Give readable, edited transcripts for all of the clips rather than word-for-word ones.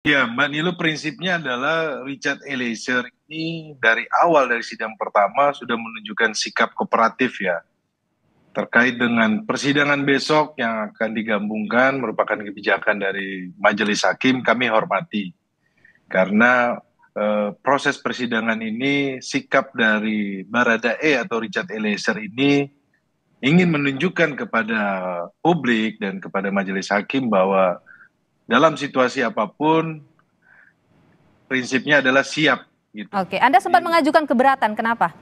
Ya, Mbak Nilu, prinsipnya adalah Richard Eliezer ini dari awal dari sidang pertama sudah menunjukkan sikap kooperatif ya terkait dengan persidangan besok yang akan digabungkan merupakan kebijakan dari Majelis Hakim. Kami hormati karena proses persidangan ini sikap dari Baradae atau Richard Eliezer ini ingin menunjukkan kepada publik dan kepada Majelis Hakim bahwa dalam situasi apapun prinsipnya adalah siap gitu. Oke, Anda sempat Jadi mengajukan keberatan, kenapa?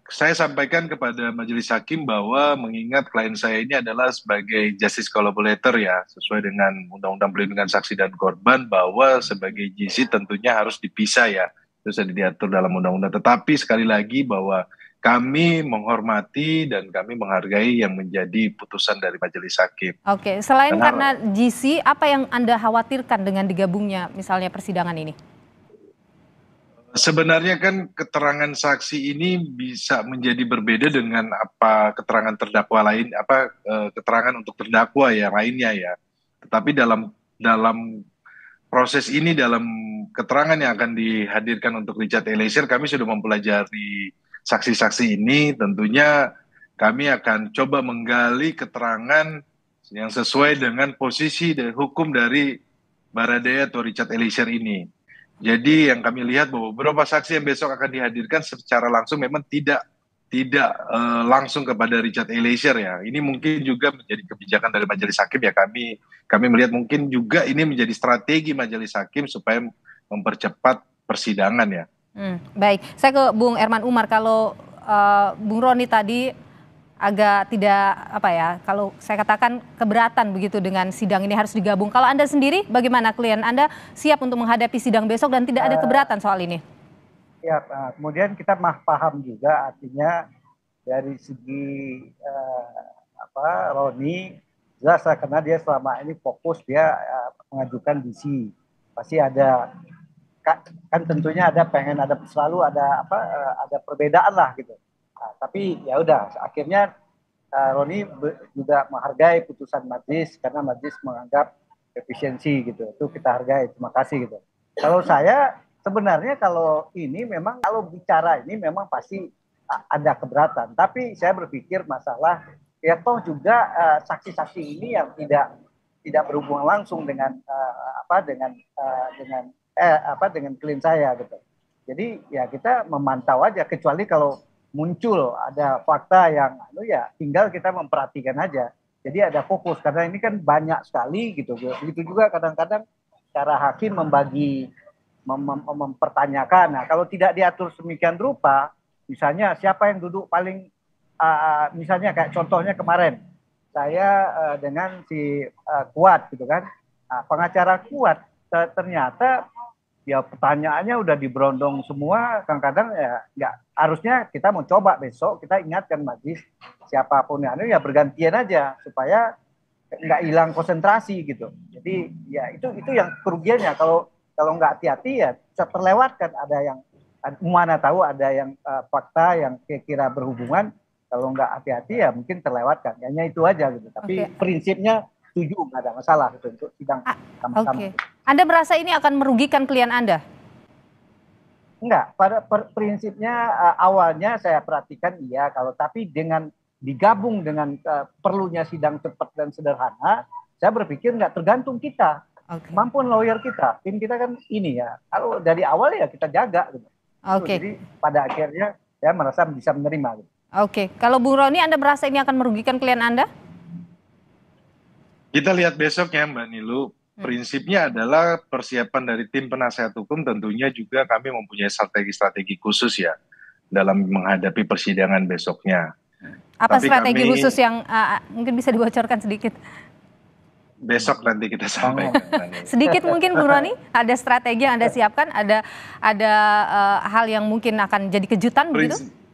saya sampaikan kepada majelis hakim bahwa mengingat klien saya ini adalah sebagai justice collaborator ya, sesuai dengan Undang-Undang Perlindungan Saksi dan Korban bahwa sebagai GC tentunya harus dipisah ya, itu sudah diatur dalam undang-undang. Tetapi sekali lagi bahwa kami menghormati dan kami menghargai yang menjadi putusan dari majelis hakim. Oke, selain Karena karena GC, apa yang Anda khawatirkan dengan digabungnya misalnya persidangan ini? sebenarnya kan keterangan saksi ini bisa menjadi berbeda dengan apa keterangan terdakwa lain, keterangan untuk terdakwa ya lainnya ya. Tetapi dalam dalam proses ini, dalam keterangan yang akan dihadirkan untuk Richard Eliezer, kami sudah mempelajari saksi-saksi ini. Tentunya kami akan coba menggali keterangan yang sesuai dengan posisi dan hukum dari Baradae atau Richard Eliezer ini. Jadi yang kami lihat bahwa beberapa saksi yang besok akan dihadirkan secara langsung memang tidak langsung kepada Richard Eliezer ya. Ini mungkin juga menjadi kebijakan dari majelis hakim ya, kami melihat mungkin juga ini menjadi strategi majelis hakim supaya mempercepat persidangan ya. Baik, saya ke Bung Erman Umar. Kalau Bung Roni tadi agak tidak apa ya, kalau saya katakan keberatan begitu dengan sidang ini harus digabung. Kalau Anda sendiri, bagaimana klien Anda siap untuk menghadapi sidang besok dan tidak ada keberatan soal ini? Ya, kemudian kita paham juga artinya dari segi Roni jelas lah, karena dia selama ini fokus dia mengajukan DC pasti ada kan tentunya ada pengen ada selalu ada ada perbedaan lah gitu. Nah, tapi ya udah akhirnya Roni juga menghargai putusan majelis karena majelis menganggap efisiensi gitu. Itu kita hargai, terima kasih gitu. Kalau saya sebenarnya kalau ini memang kalau bicara ini memang pasti ada keberatan. Tapi saya berpikir masalah ya toh juga saksi-saksi ini yang tidak berhubungan langsung dengan dengan klien saya gitu. Jadi ya kita memantau aja, kecuali kalau muncul ada fakta yang ya tinggal kita memperhatikan aja. Jadi ada fokus karena ini kan banyak sekali gitu. Begitu juga kadang-kadang cara hakim membagi mempertanyakan. Nah, kalau tidak diatur semikian rupa, misalnya siapa yang duduk paling misalnya kayak contohnya kemarin saya dengan si Kuat gitu kan. Nah, pengacara Kuat ternyata ya pertanyaannya udah diberondong semua, kadang-kadang ya nggak, harusnya kita mau coba besok kita ingatkan majlis siapapun yang ya bergantian aja supaya nggak hilang konsentrasi gitu. Jadi ya itu yang kerugiannya kalau kalau nggak hati-hati ya bisa terlewatkan, ada yang mana tahu ada yang fakta yang kira-kira berhubungan, kalau nggak hati-hati ya mungkin terlewatkan. Hanya itu aja gitu. Tapi Oke. prinsipnya setuju nggak ada masalah gitu untuk sidang sama-sama. Oke. Anda merasa ini akan merugikan klien Anda? Enggak, pada prinsipnya awalnya saya perhatikan iya, kalau tapi dengan digabung dengan perlunya sidang cepat dan sederhana, saya berpikir nggak tergantung kita, Oke. kemampuan lawyer kita, tim kita kan ini ya, kalau dari awal ya kita jaga gitu. Oke. Jadi pada akhirnya saya merasa bisa menerima gitu. Oke. Kalau Bung Roni, Anda merasa ini akan merugikan klien Anda? Kita lihat besok ya Mbak Nilu. Prinsipnya adalah persiapan dari tim penasehat hukum, tentunya juga kami mempunyai strategi-strategi khusus ya dalam menghadapi persidangan besoknya. Apa Tapi strategi kami khusus yang mungkin bisa dibocorkan sedikit? besok nanti kita Oh. sampaikan, Mbak Nilu. Sedikit mungkin Bung Roni, ada strategi yang Anda siapkan, ada hal yang mungkin akan jadi kejutan begitu? Prinsip,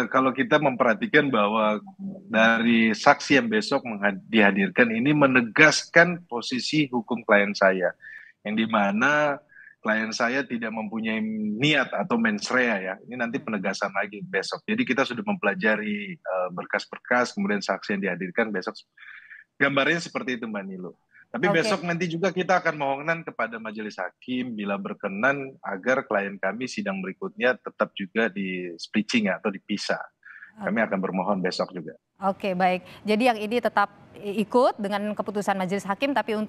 kalau kita memperhatikan bahwa dari saksi yang besok dihadirkan ini menegaskan posisi hukum klien saya, yang dimana klien saya tidak mempunyai niat atau mens rea ya. Ini nanti penegasan lagi besok. Jadi kita sudah mempelajari berkas-berkas, kemudian saksi yang dihadirkan besok Gambarnya seperti itu Mbak Nilo. Tapi Oke. besok nanti juga kita akan mohonkan kepada majelis hakim bila berkenan agar klien kami sidang berikutnya tetap juga di splitting atau dipisah. Kami akan bermohon besok juga. Oke, baik. Jadi yang ini tetap ikut dengan keputusan majelis hakim, tapi untuk